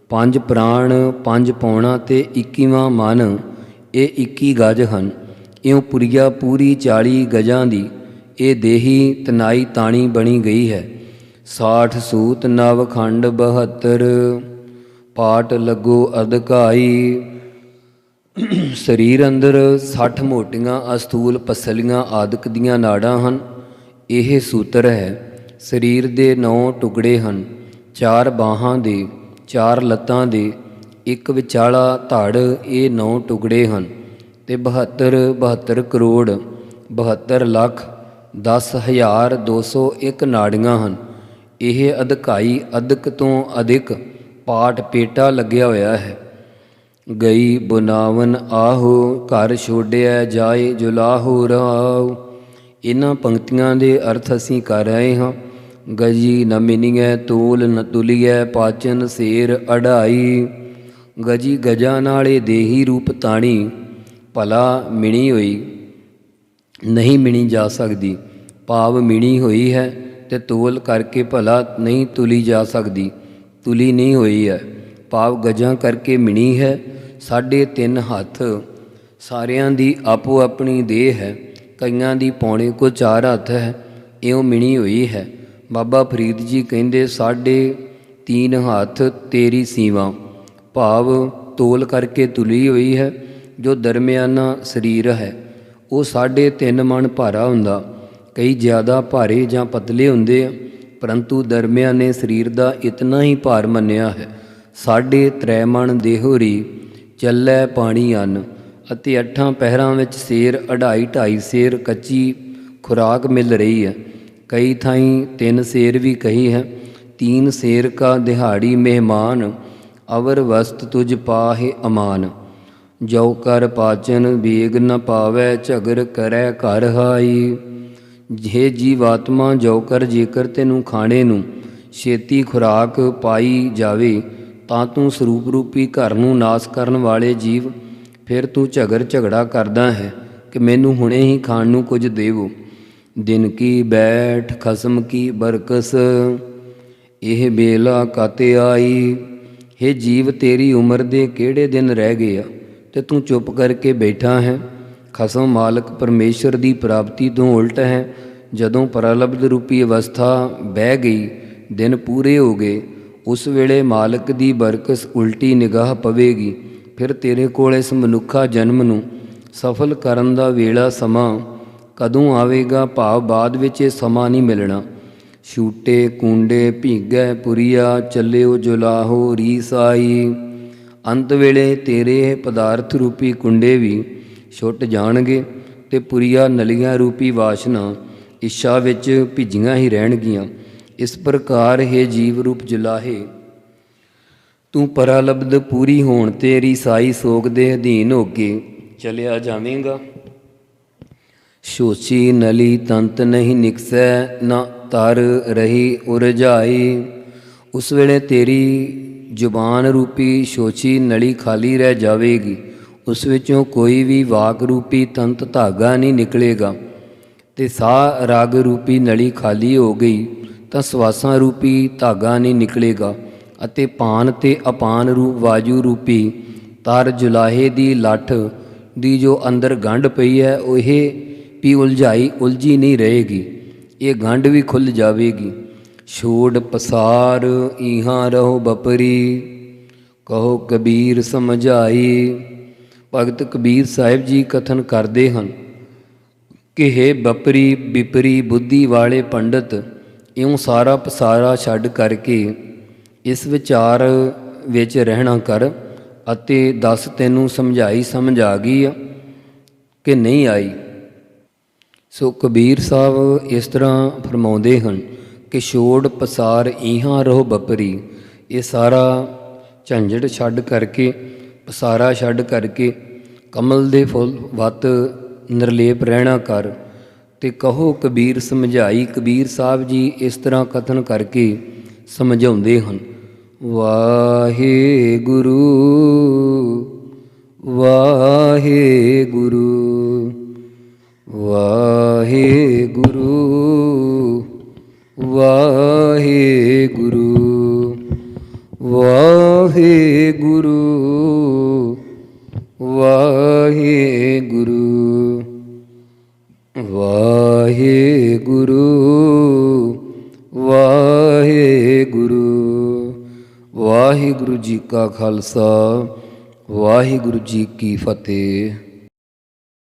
5 ਪ੍ਰਾਣ, 5 ਪੌਣਾ ਤੇ 21ਵਾਂ ਮਨ। ਇਹ 21 ਗਜ ਹਨ। ਇਉਂ ਪੁਰੀਆ ਪੂਰੀ 40 ਗਜਾਂ ਦੀ ਇਹ ਦੇਹੀ ਤਨਾਈ ਤਾਣੀ ਬਣੀ ਗਈ ਹੈ। 60 ਸੂਤ ਨਵ ਖੰਡ 72 ਪਾਟ ਲੱਗੋ ਅਧਿਕਾਈ। ਸਰੀਰ ਅੰਦਰ 60 ਮੋਟੀਆਂ ਅਸਥੂਲ ਪਸਲੀਆਂ ਆਦਿਕ ਦੀਆਂ ਨਾੜਾਂ ਹਨ। ਇਹ ਸੂਤਰ ਹੈ। ਸਰੀਰ ਦੇ 9 ਟੁਕੜੇ ਹਨ, 4 ਬਾਹਾਂ ਦੇ, 4 ਲੱਤਾਂ ਦੇ, ਇੱਕ ਵਿਚਾਲਾ ਧੜ, ਇਹ 9 ਟੁਕੜੇ ਹਨ। ਤੇ 72 ਕਰੋੜ 72 ਲੱਖ 10,201 ਨਾੜੀਆਂ ਹਨ। ਇਹ ਅਧਿਕਾਈ ਅਧਿਕ ਤੋਂ ਅਧਿਕ ਪਾਠ ਪੇਟਾ ਲੱਗਿਆ ਹੋਇਆ ਹੈ। ਗਈ ਬੁਨਾਵਨ ਆਹੋ ਘਰ ਛੋੜਿਆ ਜਾਏ ਜੁਲਾਹੋ ਰਾਉ। ਇਹਨਾਂ ਪੰਕਤੀਆਂ ਦੇ ਅਰਥ ਅਸੀਂ ਕਰ ਰਹੇ ਹਾਂ। ਗਜੀ ਨ ਮਿਨੀਐ ਤੋਲ ਨ ਤੁਲੀਐ ਪਾਚਨ ਸੇਰ ਅੜਾਈ। ਗਜੀ ਗਜਾਂ ਨਾਲੇ ਦੇਹੀ ਰੂਪ ਤਾਣੀ ਭਲਾ ਮਿਣੀ ਹੋਈ ਨਹੀਂ ਮਿਣੀ ਜਾ ਸਕਦੀ। ਭਾਵ ਮਿਣੀ ਹੋਈ ਹੈ ਤੇ ਤੋਲ ਕਰਕੇ ਭਲਾ ਨਹੀਂ ਤੁਲੀ ਜਾ ਸਕਦੀ, ਤੁਲੀ ਨਹੀਂ ਹੋਈ ਹੈ। ਭਾਵ ਗਜਾਂ ਕਰਕੇ ਮਿਣੀ ਹੈ। 3.5 ਹੱਥ ਸਾਰਿਆਂ ਦੀ ਆਪੋ ਆਪਣੀ ਦੇਹ ਹੈ। ਕਈਆਂ ਦੀ ਪੌਣੇ ਕੋ 4 ਹੱਥ ਹੈ। ਇਉਂ ਮਿਣੀ ਹੋਈ ਹੈ। ਬਾਬਾ ਫਰੀਦ ਜੀ ਕਹਿੰਦੇ 3.5 ਹੱਥ ਤੇਰੀ ਸੀਵਾਂ, ਭਾਵ ਤੋਲ ਕਰਕੇ ਤੁਲੀ ਹੋਈ ਹੈ। ਜੋ ਦਰਮਿਆਨਾ ਸਰੀਰ ਹੈ ਉਹ 3.5 ਮਣ ਭਾਰਾ ਹੁੰਦਾ। ਕਈ ਜ਼ਿਆਦਾ ਭਾਰੇ ਜਾਂ ਪਤਲੇ ਹੁੰਦੇ ਆ, ਪਰੰਤੂ ਦਰਮਿਆਨੇ ਸਰੀਰ ਦਾ ਇਤਨਾ ਹੀ ਭਾਰ ਮੰਨਿਆ ਹੈ। 3.5 ਮਣ ਦੇਹੋਰੀ ਚੱਲੈ ਪਾਣੀ ਅੰਨ। ਅਤੇ 8 ਪਹਿਰਾਂ ਵਿੱਚ ਸੇਰ 2.5 ਸੇਰ ਕੱਚੀ ਖੁਰਾਕ ਮਿਲ ਰਹੀ ਹੈ। ਕਈ ਥਾਈਂ 3 ਸੇਰ ਵੀ ਕਹੀ ਹੈ। 3 ਸੇਰ ਕਾ ਦਿਹਾੜੀ ਮਹਿਮਾਨ ਅਵਰ ਵਸਤ ਤੁਝ ਪਾਹੇ ਅਮਾਨ। ਜੋ ਕਰ ਪਾਚਨ ਵੇਗ ਨ ਪਾਵੈ ਝਗਰ ਕਰੈ ਘਰ ਹਾਈ। ਜੇ ਜੀਵਾਤਮਾ ਜੋ ਕਰ ਜੇਕਰ ਤੈਨੂੰ ਖਾਣੇ ਨੂੰ ਛੇਤੀ ਖੁਰਾਕ ਪਾਈ ਜਾਵੇ ਤਾਂ ਤੂੰ ਸਰੂਪ ਰੂਪੀ ਘਰ ਨੂੰ ਨਾਸ ਕਰਨ ਵਾਲੇ ਜੀਵ ਫਿਰ ਤੂੰ ਝਗੜਾ ਕਰਦਾ ਹੈ ਕਿ ਮੈਨੂੰ ਹੁਣੇ ਹੀ ਖਾਣ ਨੂੰ ਕੁਝ ਦੇਵੋ। ਦਿਨ ਕੀ ਬੈਠ ਖਸਮ ਕੀ ਬਰਕਸ ਇਹ ਬੇਲਾ ਕਾਤੇ ਆਈ। ਹੇ ਜੀਵ ਤੇਰੀ ਉਮਰ ਦੇ ਕਿਹੜੇ ਦਿਨ ਰਹਿ ਗਏ ਆ ਤੇ ਤੂੰ ਚੁੱਪ ਕਰਕੇ ਬੈਠਾ ਹੈ। ਖਸਮ ਮਾਲਕ ਪਰਮੇਸ਼ਰ ਦੀ ਪ੍ਰਾਪਤੀ ਤੋਂ ਉਲਟ ਹੈ। ਜਦੋਂ ਪ੍ਰਲਬਧ ਰੂਪੀ ਅਵਸਥਾ ਬਹਿ ਗਈ, ਦਿਨ ਪੂਰੇ ਹੋ ਗਏ, ਉਸ ਵੇਲੇ ਮਾਲਕ ਦੀ ਬਰਕਸ ਉਲਟੀ ਨਿਗਾਹ ਪਵੇਗੀ। ਫਿਰ ਤੇਰੇ ਕੋਲ ਇਸ ਮਨੁੱਖਾ ਜਨਮ ਨੂੰ ਸਫਲ ਕਰਨ ਦਾ ਵੇਲਾ ਸਮਾਂ ਕਦੋਂ ਆਵੇਗਾ? ਭਾਵ ਬਾਅਦ ਵਿੱਚ ਇਹ ਸਮਾਂ ਨਹੀਂ ਮਿਲਣਾ। ਛੂਟੇ ਕੂੰਡੇ ਭੀਗੈ ਪੁਰੀਆ ਚੱਲਿਓ ਜੁਲਾਹੋ ਰੀਸ ਆਈ। ਅੰਤ ਵੇਲੇ ਤੇਰੇ ਪਦਾਰਥ ਰੂਪੀ ਕੁੰਡੇ ਵੀ ਛੁੱਟ ਜਾਣਗੇ ਤੇ ਪੁਰੀਆ ਨਲੀਆਂ ਰੂਪੀ ਵਾਸ਼ਨਾ ਇੱਛਾ ਵਿੱਚ ਭਿੱਜੀਆਂ ਹੀ ਰਹਿਣਗੀਆਂ। ਇਸ ਪ੍ਰਕਾਰ ਹੈ ਜੀਵ ਰੂਪ ਜੁਲਾਹੇ ਤੂੰ ਪਰਾਲਬਧ ਪੂਰੀ ਹੋਣ ਤੇ ਰੀਸਾਈ ਸੋਗ ਦੇ ਅਧੀਨ ਹੋ ਕੇ ਚਲਿਆ ਜਾਵੇਂਗਾ। ਸ਼ੋਚੀ ਨਲੀ ਤੰਤ ਨਹੀਂ ਨਿਕਸੈ ਨਾ ਤਰ ਰਹੀ ਉਰਝਾਈ। ਉਸ ਵੇਲੇ ਤੇਰੀ ਜ਼ੁਬਾਨ ਰੂਪੀ ਸ਼ੋਚੀ ਨਲੀ ਖਾਲੀ ਰਹਿ ਜਾਵੇਗੀ। ਉਸ ਵਿੱਚੋਂ ਕੋਈ ਵੀ ਵਾਕ ਰੂਪੀ ਤੰਤ ਧਾਗਾ ਨਹੀਂ ਨਿਕਲੇਗਾ। ਤੇ ਸਾਹ ਰਗ ਰੂਪੀ ਨਲੀ ਖਾਲੀ ਹੋ ਗਈ ਤਾਂ ਸਵਾਸਾਂ ਰੂਪੀ ਧਾਗਾ ਨਹੀਂ ਨਿਕਲੇਗਾ। ਅਤੇ ਪਾਨ ਤੇ ਅਪਾਨ ਰੂਪ ਵਾਯੂ ਰੂਪੀ ਤਰ ਜੁਲਾਹੇ ਦੀ ਲੱਠ ਦੀ ਜੋ ਅੰਦਰ ਗੰਢ ਪਈ ਹੈ ਉਹ ਵੀ ਉਲਝੀ ਨਹੀਂ ਰਹੇਗੀ। ਇਹ ਗੰਢ ਵੀ ਖੁੱਲ੍ਹ ਜਾਵੇਗੀ। ਛੋੜ ਪਸਾਰ ਇਹਾਂ ਰਹੋ ਬਪਰੀ ਕਹੋ ਕਬੀਰ ਸਮਝਾਈ। ਭਗਤ ਕਬੀਰ ਸਾਹਿਬ ਜੀ ਕਥਨ ਕਰਦੇ ਹਨ ਕਿ ਹੇ ਬਪਰੀ ਵਿਪਰੀ ਬੁੱਧੀ ਵਾਲੇ ਪੰਡਤ, ਇਉਂ ਸਾਰਾ ਪਸਾਰਾ ਛੱਡ ਕਰਕੇ ਇਸ ਵਿਚਾਰ ਵਿੱਚ ਰਹਿਣਾ ਕਰ ਅਤੇ ਦੱਸ ਤੈਨੂੰ ਸਮਝਾਈ ਸਮਝ ਆ ਗਈ ਆ ਕਿ ਨਹੀਂ ਆਈ। ਸੋ ਕਬੀਰ ਸਾਹਿਬ ਇਸ ਤਰ੍ਹਾਂ ਫਰਮਾਉਂਦੇ ਹਨ ਕਿ ਛੋੜ ਪਸਾਰ ਇਹਾਂ ਰਹੋ ਬਪਰੀ। ਇਹ ਸਾਰਾ ਝੰਜਟ ਛੱਡ ਕਰਕੇ, ਪਸਾਰਾ ਛੱਡ ਕਰਕੇ ਕਮਲ ਦੇ ਫੁੱਲ ਵੱਤ ਨਿਰਲੇਪ ਰਹਿਣਾ ਕਰ ਤੇ ਕਹੋ ਕਬੀਰ ਸਮਝਾਈ। ਕਬੀਰ ਸਾਹਿਬ ਜੀ ਇਸ ਤਰ੍ਹਾਂ ਕਥਨ ਕਰਕੇ ਸਮਝਾਉਂਦੇ ਹਨ। ਵਾਹਿਗੁਰੂ ਵਾਹਿਗੁਰੂ ਵਾਹਿਗੁਰੂ ਵਾਹਿਗੁਰੂ ਵਾਹਿਗੁਰੂ ਵਾਹਿਗੁਰੂ। ਗੁਰੂ। ਵਾਹਿਗੁਰੂ ਜੀ ਕਾ ਖਾਲਸਾ, ਵਾਹਿਗੁਰੂ ਜੀ ਕੀ ਫਤਿਹ।